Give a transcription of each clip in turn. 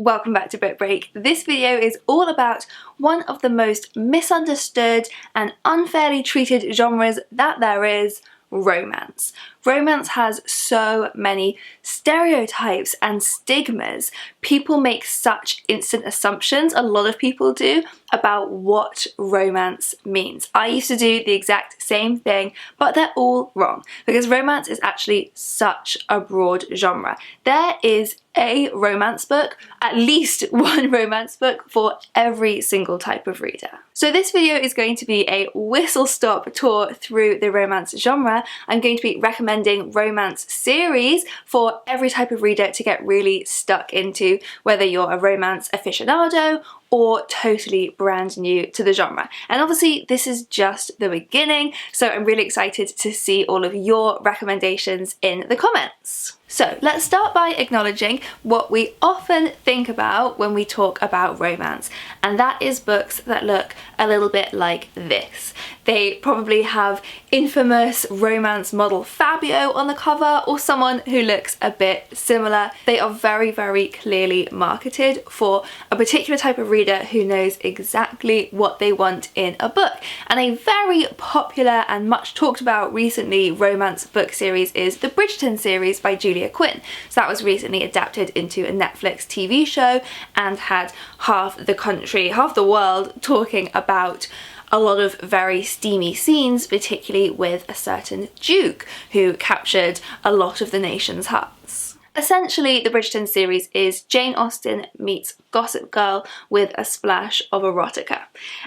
Welcome back to Book Break. This video is all about one of the most misunderstood and unfairly treated genres that there is, romance. Romance has so many stereotypes and stigmas. People make such instant assumptions, a lot of people do, about what romance means. I used to do the exact same thing, but they're all wrong because romance is actually such a broad genre. There is a romance book, at least one romance book for every single type of reader. So this video is going to be a whistle-stop tour through the romance genre. I'm going to be recommending romance series for every type of reader to get really stuck into, whether you're a romance aficionado or totally brand new to the genre. And obviously this is just the beginning, so I'm really excited to see all of your recommendations in the comments. So let's start by acknowledging what we often think about when we talk about romance, and that is books that look a little bit like this. They probably have infamous romance model Fabio on the cover or someone who looks a bit similar. They are very, very clearly marketed for a particular type of reader who knows exactly what they want in a book. And a very popular and much talked about recently romance book series is the Bridgerton series by Julia Quinn. So that was recently adapted into a Netflix TV show and had half the country, half the world talking about a lot of very steamy scenes, particularly with a certain duke who captured a lot of the nation's hearts. Essentially, the Bridgerton series is Jane Austen meets Gossip Girl with a splash of erotica.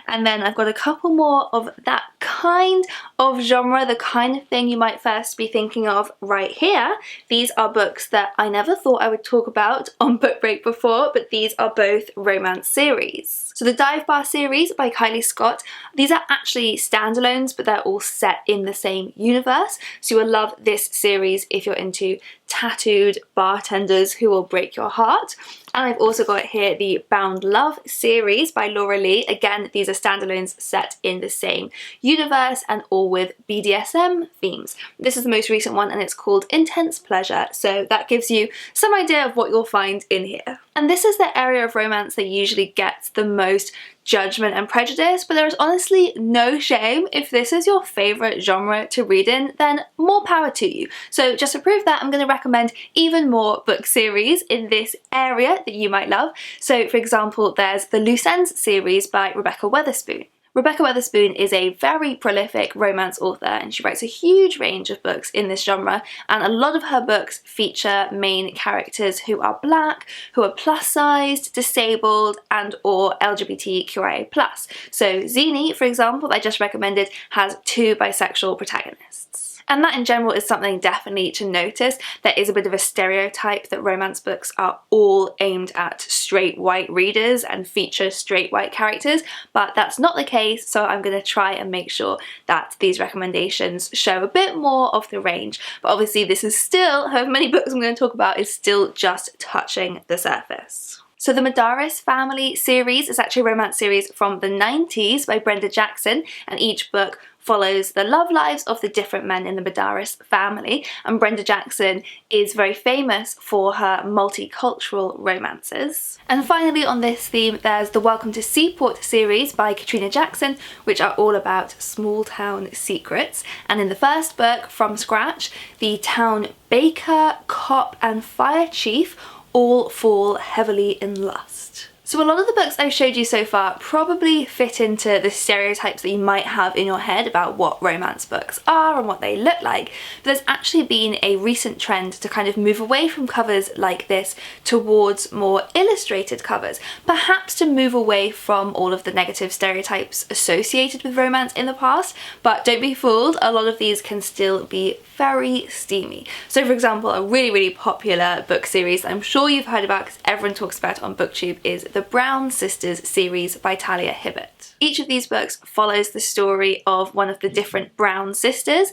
And then I've got a couple more of that kind of genre, the kind of thing you might first be thinking of right here. These are books that I never thought I would talk about on Book Break before, but these are both romance series. So the Dive Bar series by Kylie Scott, these are actually standalones, but they're all set in the same universe. So you will love this series if you're into tattooed bartenders who will break your heart. And I've also got here the Bound Love series by Laura Lee. Again, these are standalones set in the same universe and all with BDSM themes. This is the most recent one and it's called Intense Pleasure, so that gives you some idea of what you'll find in here. And this is the area of romance that usually gets the most judgment and prejudice, but there is honestly no shame. If this is your favourite genre to read in, then more power to you. So just to prove that, I'm going to recommend even more book series in this area that you might love. So for example, there's the Loose Ends series by Rebecca Weatherspoon. Rebecca Weatherspoon is a very prolific romance author and she writes a huge range of books in this genre, and a lot of her books feature main characters who are black, who are plus-sized, disabled and or LGBTQIA+. So Zini, for example, that I just recommended, has 2 bisexual protagonists. And that in general is something definitely to notice. There is a bit of a stereotype that romance books are all aimed at straight white readers and feature straight white characters, but that's not the case, so I'm going to try and make sure that these recommendations show a bit more of the range. But obviously this is still, however many books I'm going to talk about, is still just touching the surface. So the Madaris Family series is actually a romance series from the 90s by Brenda Jackson, and each book follows the love lives of the different men in the Madaris family, and Brenda Jackson is very famous for her multicultural romances. And finally on this theme there's the Welcome to Seaport series by Katrina Jackson, which are all about small town secrets. And in the first book, From Scratch, the town baker, cop and fire chief all fall heavily in lust. So a lot of the books I've showed you so far probably fit into the stereotypes that you might have in your head about what romance books are and what they look like, but there's actually been a recent trend to kind of move away from covers like this towards more illustrated covers, perhaps to move away from all of the negative stereotypes associated with romance in the past, but don't be fooled, a lot of these can still be very steamy. So for example, a really, really popular book series that I'm sure you've heard about because everyone talks about it on BookTube is the Brown Sisters series by Talia Hibbert. Each of these books follows the story of one of the different Brown sisters.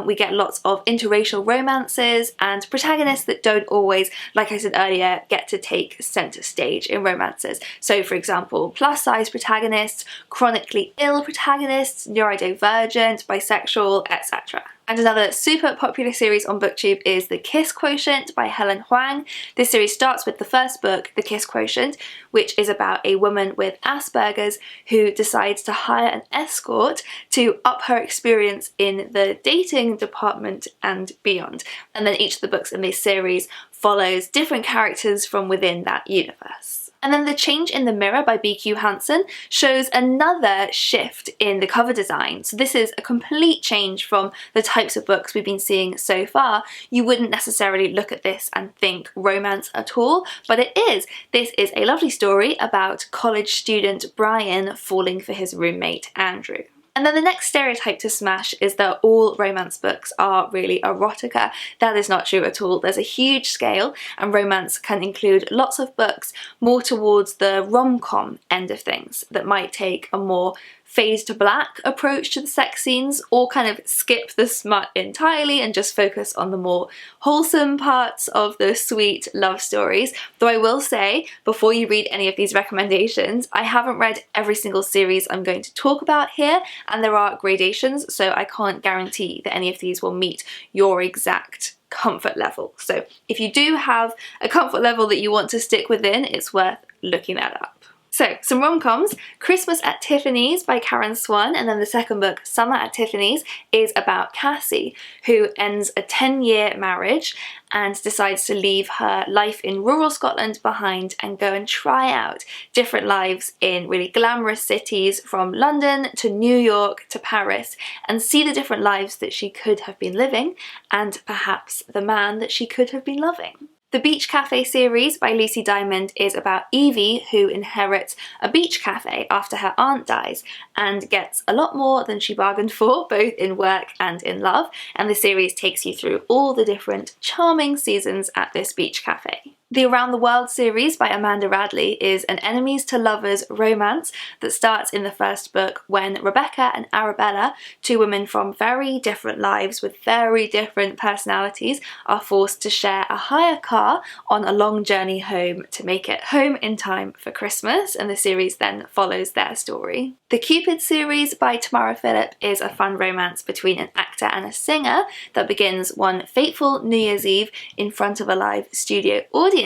We get lots of interracial romances and protagonists that don't always, like I said earlier, get to take centre stage in romances. So for example, plus-size protagonists, chronically ill protagonists, neurodivergent, bisexual, etc. And another super popular series on BookTube is The Kiss Quotient by Helen Huang. This series starts with the first book, The Kiss Quotient, which is about a woman with Asperger's who decides to hire an escort to up her experience in the dating department and beyond. And then each of the books in this series follows different characters from within that universe. And then The Change in the Mirror by B.Q. Hansen shows another shift in the cover design. So this is a complete change from the types of books we've been seeing so far. You wouldn't necessarily look at this and think romance at all, but it is. This is a lovely story about college student Brian falling for his roommate Andrew. And then the next stereotype to smash is that all romance books are really erotica. That is not true at all. There's a huge scale, and romance can include lots of books more towards the rom-com end of things that might take a more fade to black approach to the sex scenes, or kind of skip the smut entirely and just focus on the more wholesome parts of the sweet love stories. Though I will say, before you read any of these recommendations, I haven't read every single series I'm going to talk about here, and there are gradations, so I can't guarantee that any of these will meet your exact comfort level. So if you do have a comfort level that you want to stick within, it's worth looking that up. So, some rom-coms. Christmas at Tiffany's by Karen Swan, and then the second book, Summer at Tiffany's, is about Cassie, who ends a 10-year marriage and decides to leave her life in rural Scotland behind and go and try out different lives in really glamorous cities, from London to New York to Paris, and see the different lives that she could have been living, and perhaps the man that she could have been loving. The Beach Cafe series by Lucy Diamond is about Evie, who inherits a beach cafe after her aunt dies and gets a lot more than she bargained for, both in work and in love, and the series takes you through all the different charming seasons at this beach cafe. The Around the World series by Amanda Radley is an enemies to lovers romance that starts in the first book when Rebecca and Arabella, two women from very different lives with very different personalities, are forced to share a hire car on a long journey home to make it home in time for Christmas, and the series then follows their story. The Cupid series by Tamara Phillip is a fun romance between an actor and a singer that begins one fateful New Year's Eve in front of a live studio audience.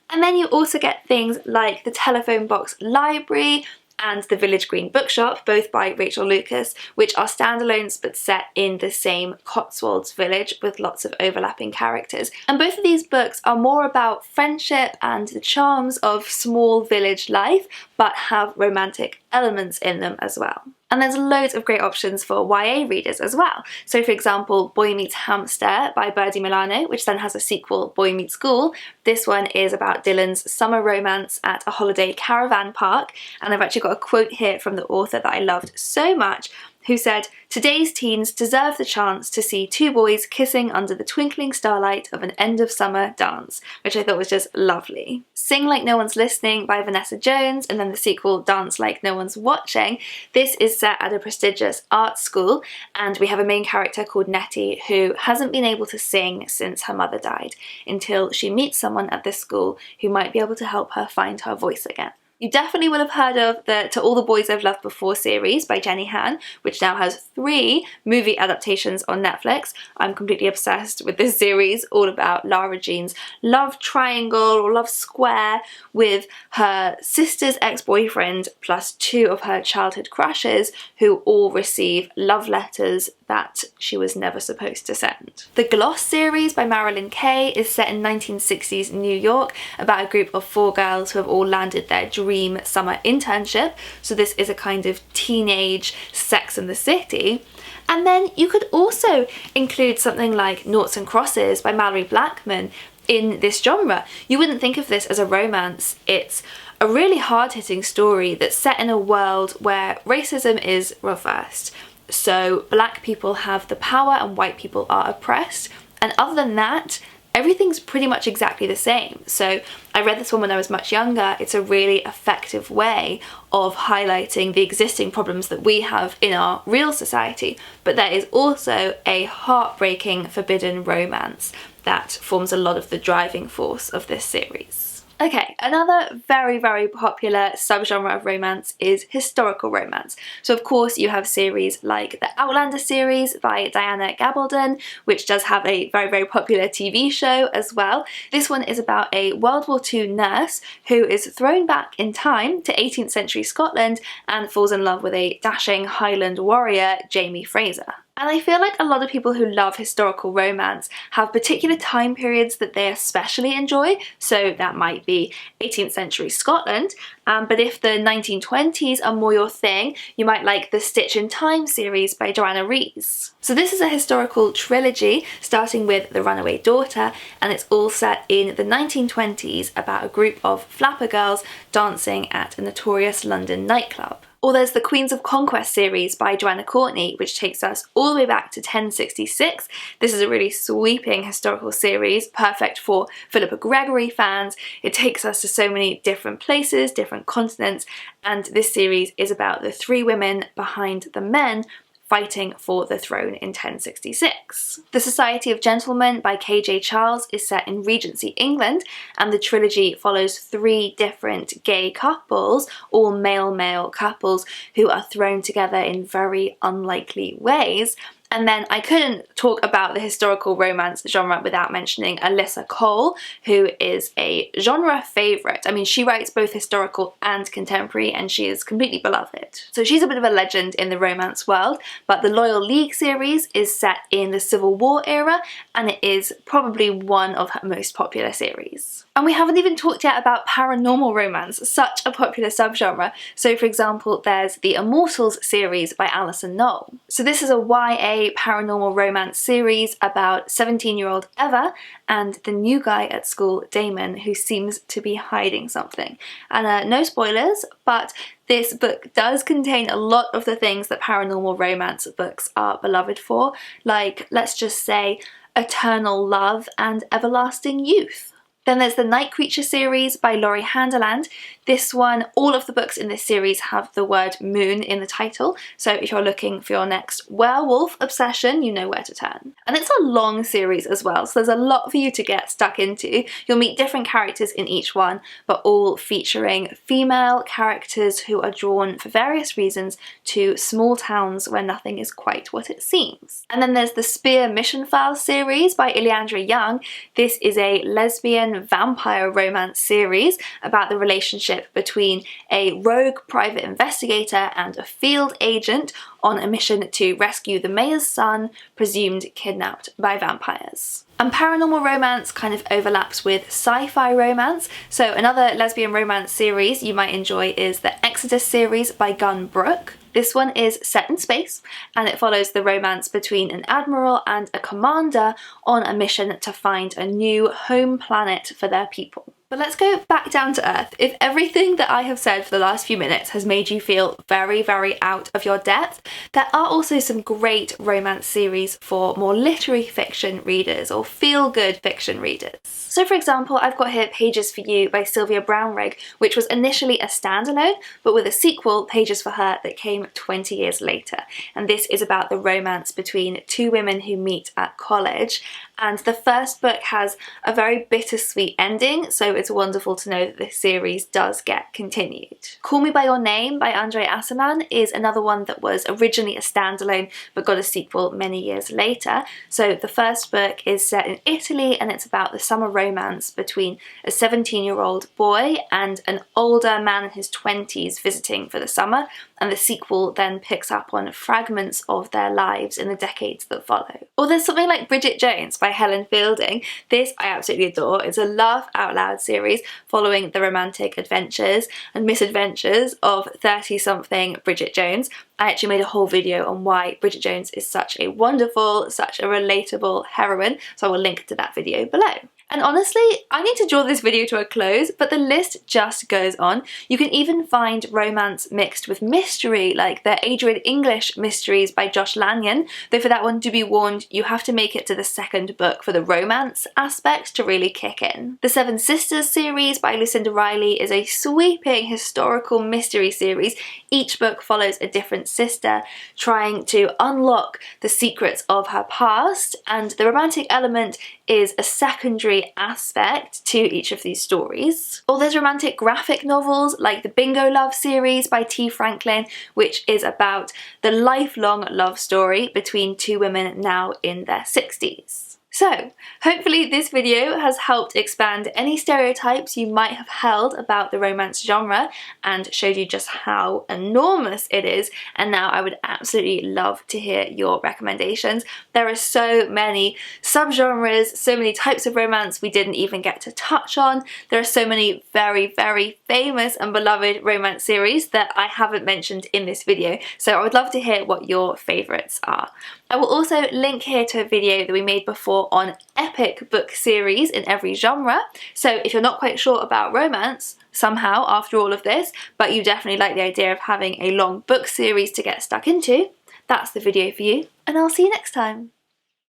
And then you also get things like The Telephone Box Library and The Village Green Bookshop, both by Rachel Lucas, which are standalones but set in the same Cotswolds village with lots of overlapping characters. And both of these books are more about friendship and the charms of small village life, but have romantic elements in them as well. And there's loads of great options for YA readers as well. So for example, Boy Meets Hamster by Birdie Milano, which then has a sequel, Boy Meets School. This one is about Dylan's summer romance at a holiday caravan park, and I've actually got a quote here from the author that I loved so much, who said, "Today's teens deserve the chance to see two boys kissing under the twinkling starlight of an end of summer dance," which I thought was just lovely. Sing Like No One's Listening by Vanessa Jones, and then the sequel Dance Like No One's Watching. This is set at a prestigious art school, and we have a main character called Nettie who hasn't been able to sing since her mother died, until she meets someone at this school who might be able to help her find her voice again. You definitely will have heard of the To All the Boys I've Loved Before series by Jenny Han, which now has 3 movie adaptations on Netflix. I'm completely obsessed with this series, all about Lara Jean's love triangle or love square with her sister's ex-boyfriend plus 2 of her childhood crushes, who all receive love letters that she was never supposed to send. The Gloss series by Marilyn Kay is set in 1960s New York about a group of 4 girls who have all landed their dream summer internship. So this is a kind of teenage Sex and the City. And then you could also include something like Noughts and Crosses by Mallory Blackman in this genre. You wouldn't think of this as a romance. It's a really hard-hitting story that's set in a world where racism is reversed. So black people have the power and white people are oppressed, and other than that, everything's pretty much exactly the same. So I read this one when I was much younger. It's a really effective way of highlighting the existing problems that we have in our real society, but there is also a heartbreaking forbidden romance that forms a lot of the driving force of this series. Okay, another very, very popular subgenre of romance is historical romance. So of course you have series like the Outlander series by Diana Gabaldon, which does have a very, very popular TV show as well. This one is about a World War II nurse who is thrown back in time to 18th century Scotland and falls in love with a dashing Highland warrior, Jamie Fraser. And I feel like a lot of people who love historical romance have particular time periods that they especially enjoy, so that might be 18th century Scotland, but if the 1920s are more your thing, you might like the Stitch in Time series by Joanna Rees. So this is a historical trilogy starting with The Runaway Daughter, and it's all set in the 1920s about a group of flapper girls dancing at a notorious London nightclub. Or there's the Queens of Conquest series by Joanna Courtney, which takes us all the way back to 1066. This is a really sweeping historical series, perfect for Philippa Gregory fans. It takes us to so many different places, different continents, and this series is about the three women behind the men fighting for the throne in 1066. The Society of Gentlemen by K.J. Charles is set in Regency England, and the trilogy follows three different gay couples, all male-male couples, who are thrown together in very unlikely ways. And then I couldn't talk about the historical romance genre without mentioning Alyssa Cole, who is a genre favourite. I mean, she writes both historical and contemporary, and she is completely beloved. So she's a bit of a legend in the romance world, but the Loyal League series is set in the Civil War era, and it is probably one of her most popular series. And we haven't even talked yet about paranormal romance, such a popular subgenre. So for example, there's the Immortals series by Alison Knoll. So this is a YA paranormal romance series about 17-year-old Eva and the new guy at school, Damon, who seems to be hiding something. And no spoilers, but this book does contain a lot of the things that paranormal romance books are beloved for, like, let's just say, eternal love and everlasting youth. Then there's the Night Creature series by Laurie Handeland. This one, all of the books in this series have the word moon in the title, so if you're looking for your next werewolf obsession, you know where to turn. And it's a long series as well, so there's a lot for you to get stuck into. You'll meet different characters in each one, but all featuring female characters who are drawn for various reasons to small towns where nothing is quite what it seems. And then there's the Spear Mission Files series by Ileandra Young. This is a lesbian vampire romance series about the relationship between a rogue private investigator and a field agent on a mission to rescue the mayor's son, presumed kidnapped by vampires. And paranormal romance kind of overlaps with sci-fi romance, so another lesbian romance series you might enjoy is the Exodus series by Gunn Brooke. This one is set in space, and it follows the romance between an admiral and a commander on a mission to find a new home planet for their people. But let's go back down to earth. If everything that I have said for the last few minutes has made you feel very, very out of your depth, there are also some great romance series for more literary fiction readers or feel-good fiction readers. So for example, I've got here Pages for You by Sylvia Brownrigg, which was initially a standalone, but with a sequel, Pages for Her, that came 20 years later. And this is about the romance between two women who meet at college. And the first book has a very bittersweet ending, so it's wonderful to know that this series does get continued. Call Me By Your Name by Andre Asserman is another one that was originally a standalone but got a sequel many years later. So the first book is set in Italy, and it's about the summer romance between a 17-year-old boy and an older man in his 20s visiting for the summer, and the sequel then picks up on fragments of their lives in the decades that follow. Or there's something like Bridget Jones by Helen Fielding. This I absolutely adore. It's a laugh out loud series following the romantic adventures and misadventures of 30-something Bridget Jones. I actually made a whole video on why Bridget Jones is such a wonderful, such a relatable heroine, so I will link to that video below. And honestly, I need to draw this video to a close, but the list just goes on. You can even find romance mixed with mystery, like the Adrian English mysteries by Josh Lanyon, though for that one, do be warned, you have to make it to the second book for the romance aspect to really kick in. The Seven Sisters series by Lucinda Riley is a sweeping historical mystery series. Each book follows a different sister trying to unlock the secrets of her past, and the romantic element is a secondary mystery aspect to each of these stories. Or there's romantic graphic novels like the Bingo Love series by T. Franklin, which is about the lifelong love story between two women now in their 60s. So, hopefully this video has helped expand any stereotypes you might have held about the romance genre and showed you just how enormous it is, and now I would absolutely love to hear your recommendations. There are so many subgenres, so many types of romance we didn't even get to touch on. There are so many very, very famous and beloved romance series that I haven't mentioned in this video, so I would love to hear what your favourites are. I will also link here to a video that we made before on epic book series in every genre, so if you're not quite sure about romance somehow after all of this, but you definitely like the idea of having a long book series to get stuck into, that's the video for you, and I'll see you next time.